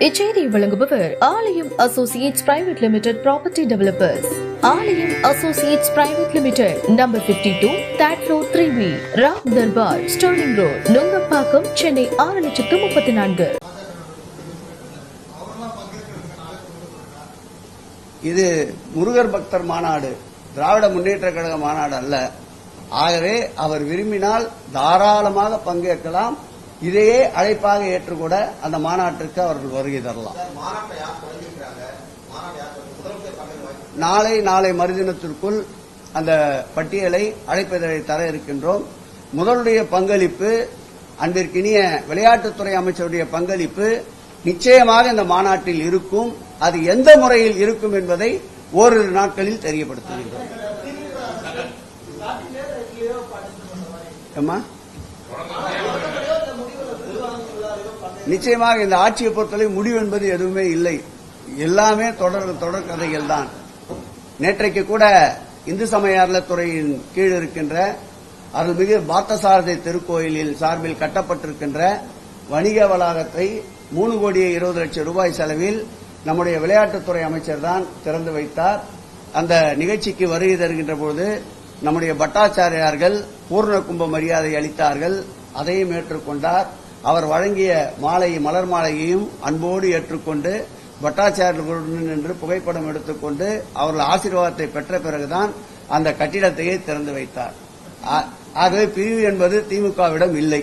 இச்செய்தியை வழங்குபவர் Aalayam associates private limited property developers. Aalayam associates private limited, number 52, third floor, 3B, Ram Darbar, sterling road, Nungambakkam, Chennai 6,34,000. இது முருகர் பக்தர் மாநாடு, திராவிட முன்னேற்ற கழக மாநாடு அல்ல. ஆகவே அவர் விரும்பினால் தாராளமாக பங்கேற்கலாம். இதையே அழைப்பாக ஏற்றுக்கூட அந்த மாநாட்டிற்கு அவர்கள் வருகை தரலாம். நாளை மறுதினத்திற்குள் அந்த பட்டியலை அழைப்பதை தர இருக்கின்றோம். முதலுடைய பங்களிப்பு, அன்பிற்கினிய விளையாட்டுத்துறை அமைச்சருடைய பங்களிப்பு நிச்சயமாக இந்த மாநாட்டில் இருக்கும். அது எந்த முறையில் இருக்கும் என்பதை ஓரிரு நாட்களில் தெரியப்படுத்துகின்றோம். நிச்சயமாக இந்த ஆட்சியை பொறுத்தவரை முடிவு என்பது எதுவுமே இல்லை. எல்லாமே தொடர் கதைகள் தான். நேற்றைக்கு கூட இந்து சமய அறநிலையத்துறையின் கீழ் இருக்கின்ற அருள்மிகு பார்த்தசாரதி திருக்கோயிலில் சார்பில் கட்டப்பட்டிருக்கின்ற வணிக வளாகத்தை 3,20,00,000 ரூபாய் செலவில் நம்முடைய விளையாட்டுத்துறை அமைச்சர் தான் திறந்து வைத்தார். அந்த நிகழ்ச்சிக்கு வருகை தருகின்ற போது நம்முடைய பட்டாச்சாரியார்கள் பூர்ண கும்ப மரியாதை அளித்தார்கள். அதையும் ஏற்றுக்கொண்டார். அவர் வழங்கிய மலர் மாலையையும் அன்போடு ஏற்றுக்கொண்டு பட்டாச்சாரியர்களுடன் நின்று புகைப்படம் எடுத்துக்கொண்டு அவர்கள் ஆசீர்வாதத்தை பெற்ற பிறகுதான் அந்த கட்டிடத்தையே திறந்து வைத்தார். ஆகவே பிரிவு என்பது திமுகவிடம் இல்லை.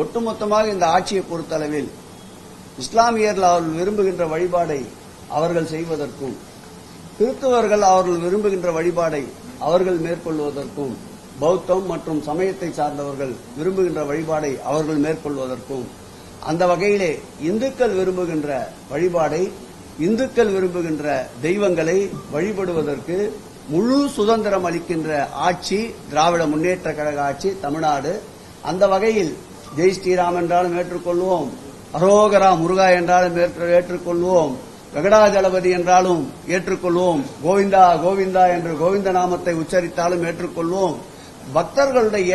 ஒட்டுமொத்தமாக இந்த ஆட்சியை பொறுத்தளவில் இஸ்லாமியர்கள் அவர்கள் விரும்புகின்ற வழிபாடை அவர்கள் செய்வதற்கும், கிறிஸ்தவர்கள் அவர்கள் விரும்புகின்ற வழிபாடை அவர்கள் மேற்கொள்வதற்கும், பௌத்தம் மற்றும் சமயத்தை சார்ந்தவர்கள் விரும்புகின்ற வழிபாடை அவர்கள் மேற்கொள்வதற்கும், அந்த வகையிலே இந்துக்கள் விரும்புகின்ற வழிபாடை, இந்துக்கள் விரும்புகின்ற தெய்வங்களை வழிபடுவதற்கு முழு சுதந்திரம் அளிக்கின்ற ஆட்சி திராவிட முன்னேற்ற கழக ஆட்சி தமிழ்நாடு. அந்த வகையில் ஜெய் ஸ்ரீராம் என்றாலும் ஏற்றுக்கொள்வோம், அரோகரா முருகா என்றாலும் ஏற்றுக்கொள்வோம், வெங்கடாஜலபதி என்றாலும் ஏற்றுக்கொள்வோம், கோவிந்தா கோவிந்தா என்று கோவிந்த நாமத்தை உச்சரித்தாலும் ஏற்றுக்கொள்வோம். பக்தர்களுடைய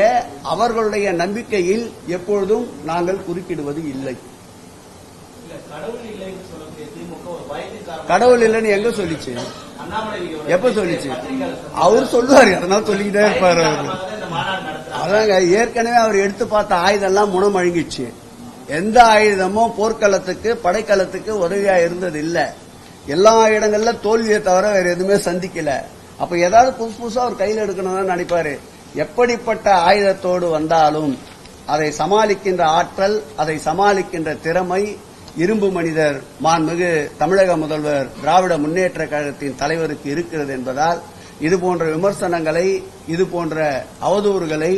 அவர்களுடைய நம்பிக்கையில் எப்பொழுதும் நாங்கள் குறுக்கிடுவது இல்லை. கடவுள் இல்லைன்னு எங்க சொல்லிச்சு? எப்ப சொல்லிச்சு? அவர் சொல்லுவாரு, அதனால சொல்லிக்கிட்டே இருப்பாரு. அதாங்க, ஏற்கனவே அவர் எடுத்து பார்த்த ஆயுதம் எல்லாம் முனம் அழுங்கிச்சு. எந்த ஆயுதமும் போர்க்களத்துக்கு படைக்களத்துக்கு உதவியா இருந்தது இல்ல. எல்லா இடங்கள்ல தோல்வியை தவிர வேற எதுவுமே சந்திக்கல. அப்ப ஏதாவது புதுசா அவர் கையில் எடுக்கணும்னு நினைப்பாரு. எப்படிப்பட்ட ஆயுதத்தோடு வந்தாலும் அதை சமாளிக்கின்ற ஆற்றல், அதை சமாளிக்கின்ற திறமை இரும்பு மனிதர் மாண்புமிகு தமிழக முதல்வர் திராவிட முன்னேற்ற கழகத்தின் தலைவருக்கு இருக்கிறது என்பதால் இதுபோன்ற விமர்சனங்களை, இதுபோன்ற அவதூறுகளை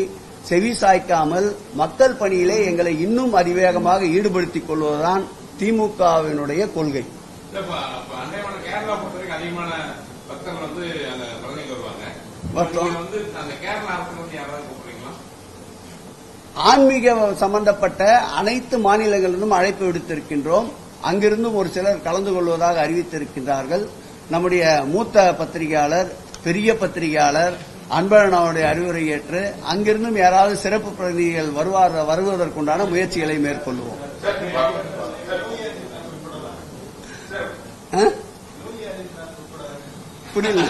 செவி சாய்க்காமல் மக்கள் பணியிலே எங்களை இன்னும் அதிவேகமாக ஈடுபடுத்திக் கொள்வதுதான் திமுகவினுடைய கொள்கை. ஆன்மீக சம்பந்தப்பட்ட அனைத்து மாநிலங்களிலும் அழைப்பு விடுத்திருக்கின்றோம். அங்கிருந்தும் ஒரு சிலர் கலந்து கொள்வதாக அறிவித்திருக்கின்றார்கள். நம்முடைய மூத்த பத்திரிகையாளர், பெரிய பத்திரிகையாளர் அன்பழகனுடைய அறிவுரை ஏற்று அங்கிருந்தும் யாராவது சிறப்பு பிரதிநிதிகள் வருவதற்குண்டான முயற்சிகளை மேற்கொள்வோம். புரியல.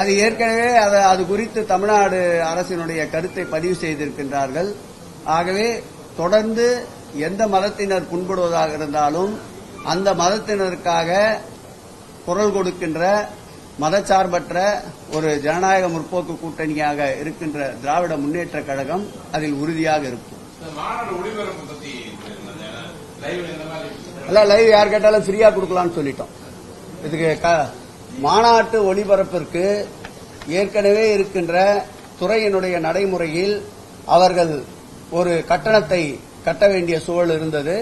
அது ஏற்கனவே அது குறித்து தமிழ்நாடு அரசினுடைய கருத்தை பதிவு செய்திருக்கின்றார்கள். ஆகவே தொடர்ந்து எந்த மதத்தினர் புண்படுவதாக இருந்தாலும் அந்த மதத்தினருக்காக குரல் கொடுக்கின்ற மதச்சார்பற்ற ஒரு ஜனநாயக முற்போக்கு கூட்டணியாக இருக்கின்ற திராவிட முன்னேற்ற கழகம் அதில் உறுதியாக இருக்கும். லைவ் யார் கேட்டாலும் ஃப்ரீயா கொடுக்கலாம்னு சொல்லிட்டோம். இதுக்கு மாநாட்டு ஒளிபரப்பிற்கு ஏற்கனவே இருக்கின்ற துறையினுடைய நடைமுறையில் அவர்கள் ஒரு கட்டணத்தை கட்ட வேண்டிய சூழல் இருந்தது.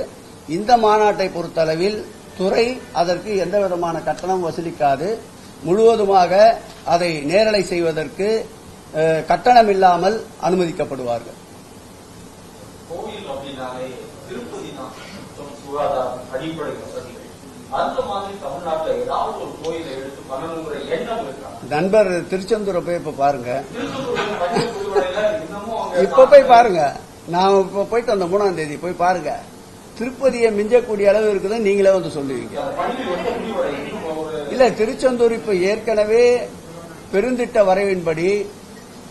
இந்த மாநாட்டை பொறுத்தளவில் துறை அதற்கு எந்த விதமான கட்டணம் வசூலிக்காது. முழுவதுமாக அதை நேரலை செய்வதற்கு கட்டணம் இல்லாமல் அனுமதிக்கப்படுவார்கள். கோவில் அப்படின்னா அப்படின்னாலே திருப்பதி தான் சுகாதாரம் அடிப்படை வசதிகள். அந்த மாதிரி தமிழ்நாட்டில் ஏதாவது ஒரு கோயிலை எடுத்து பண்ணணுங்கிற எண்ணம் இருக்கா? நண்பர் திருச்செந்தூரை போய் இப்ப பாருங்க, இப்ப போய் பாருங்க. நான் இப்ப போயிட்டு வந்த 3ஆம் தேதி போய் பாருங்க. திருப்பதியை மிஞ்சக்கூடிய அளவு இருக்குதுன்னு நீங்களே வந்து சொல்லுவீங்க. இல்ல, திருச்செந்தூர் இப்ப ஏற்கனவே பெருந்திட்ட வரைவின்படி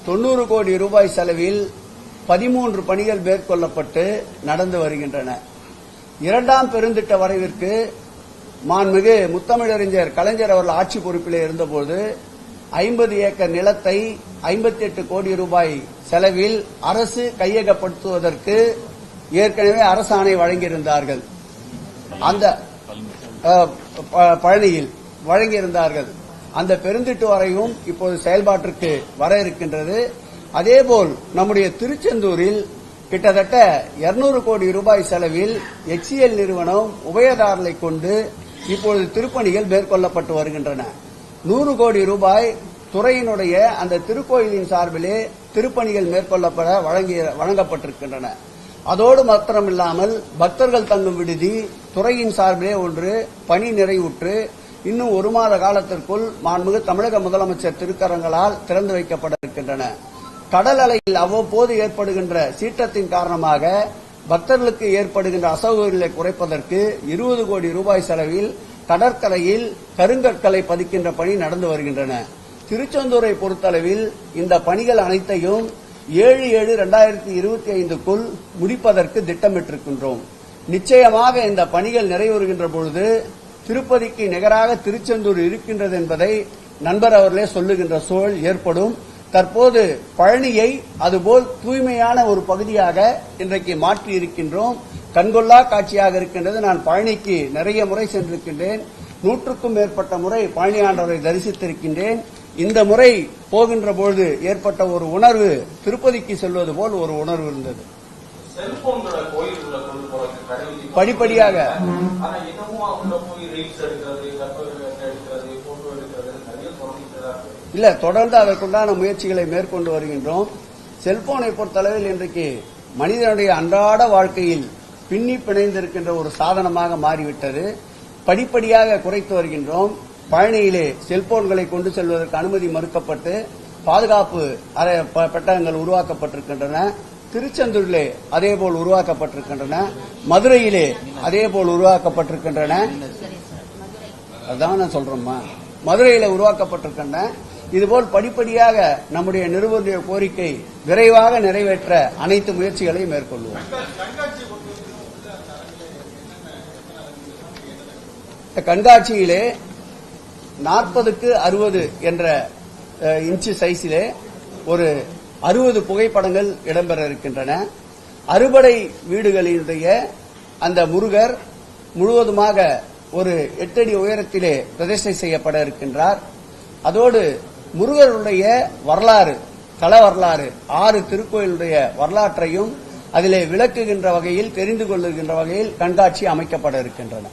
90 கோடி ரூபாய் செலவில் 13 பணிகள் மேற்கொள்ளப்பட்டு நடந்து வருகின்றன. 2ஆம் பெருந்திட்ட வரைவிற்கு மாண்புமிகு முத்தமிழறிஞர் கலைஞர் அவர்கள் ஆட்சி பொறுப்பிலே இருந்தபோது 50 ஏக்கர் நிலத்தை 58 கோடி ரூபாய் செலவில் அரசு கையகப்படுத்துவதற்கு ஏற்கனவே அரசாணை வழங்கியிருந்தார்கள். அந்த பழனியில் வழங்கியிருந்தார்கள். அந்த பெருந்திட்டு வரையும் இப்போது செயல்பாட்டிற்கு வர இருக்கின்றது. அதேபோல் நம்முடைய திருச்செந்தூரில் கிட்டத்தட்ட 200 கோடி ரூபாய் செலவில் HCL நிறுவனம் உபயதாரர்களை கொண்டு இப்பொழுது திருப்பணிகள் மேற்கொள்ளப்பட்டு வருகின்றன. 100 கோடி ரூபாய் துறையினுடைய அந்த திருக்கோயிலின் சார்பிலே திருப்பணிகள் மேற்கொள்ளப்பட வழங்கப்பட்டிருக்கின்றன. அதோடு மாத்திரமில்லாமல் பக்தர்கள் தங்கும் விடுதி துறையின் சார்பிலே ஒன்று பணி நிறைவுற்று இன்னும் 1 மாத காலத்திற்குள் மாண்புமிகு தமிழக முதலமைச்சர் திருக்கரங்களால் திறந்து வைக்கப்பட இருக்கின்றன. கடல் அலையில் அவ்வப்போது ஏற்படுகின்ற சீற்றத்தின் காரணமாக பக்தர்களுக்கு ஏற்படுகின்ற அசௌகரியங்களை குறைப்பதற்கு 20 கோடி ரூபாய் செலவில் கடற்கரையில் கருங்கற்களை பதிக்கின்ற பணி நடந்து வருகின்றன. திருச்செந்தூரை பொறுத்தளவில் இந்த பணிகள் அனைத்தையும் 7/7/2025க்குள் முடிப்பதற்கு திட்டமிட்டிருக்கின்றோம். நிச்சயமாக இந்த பணிகள் நிறைவேறுகின்ற பொழுது திருப்பதிக்கு நிகராக திருச்செந்தூர் இருக்கின்றது என்பதை நண்பர் அவர்களே சொல்லுகின்ற சூழல் ஏற்படும். தற்போது பழனியை அதுபோல் தூய்மையான ஒரு பகுதியாக இன்றைக்கு மாற்றி இருக்கின்றோம். கண்கொள்ளா காட்சியாக இருக்கின்றது. நான் பழனிக்கு நிறைய முறை சென்றிருக்கின்றேன். 100க்கும் மேற்பட்ட முறை பழனி ஆண்டவரை தரிசித்திருக்கின்றேன். இந்த முறை போகின்ற பொழுது ஏற்பட்ட ஒரு உணர்வு திருப்பதிக்கு செல்வது போல் ஒரு உணர்வு இருந்தது. படிப்படியாக இல்ல, தொடர்ந்து அதற்குண்டான முயற்சிகளை மேற்கொண்டு வருகின்றோம். செல்போனை பொறுத்தளவில் இன்றைக்கு மனிதனுடைய அன்றாட வாழ்க்கையில் பின்னி பிணைந்திருக்கின்ற ஒரு சாதனமாக மாறிவிட்டது. படிப்படியாக குறைத்து வருகின்றோம். பழனியிலே செல்போன்களை கொண்டு செல்வதற்கு அனுமதி மறுக்கப்பட்டு பாதுகாப்பு பெட்டகங்கள் உருவாக்கப்பட்டிருக்கின்றன. திருச்செந்தூரிலே அதேபோல் உருவாக்கப்பட்டிருக்கின்றன. மதுரையிலே அதேபோல் உருவாக்கப்பட்டிருக்கின்றன. அதான் நான் சொல்றேம்மா, மதுரையில உருவாக்கப்பட்டிருக்கின்றன. இதுபோல் படிப்படியாக நம்முடைய நிறுவன கோரிக்கை விரைவாக நிறைவேற்ற அனைத்து முயற்சிகளையும் மேற்கொள்வோம். கண்காட்சியிலே 40க்கு 60 என்ற இன்ச்சு சைஸிலே ஒரு 60 புகைப்படங்கள் இடம்பெற இருக்கின்றன. அறுபடை வீடுகளினுடைய அந்த முருகர் முழுவதுமாக ஒரு 8 அடி உயரத்திலே பிரதிஷ்டை செய்யப்பட இருக்கின்றார். அதோடு முருகருடைய வரலாறு, தல வரலாறு, 6 திருக்கோயிலுடைய வரலாற்றையும் அதிலே விளக்குகின்ற வகையில், தெரிந்து கொள்ளுகின்ற வகையில் கண்காட்சி அமைக்கப்பட இருக்கின்றன.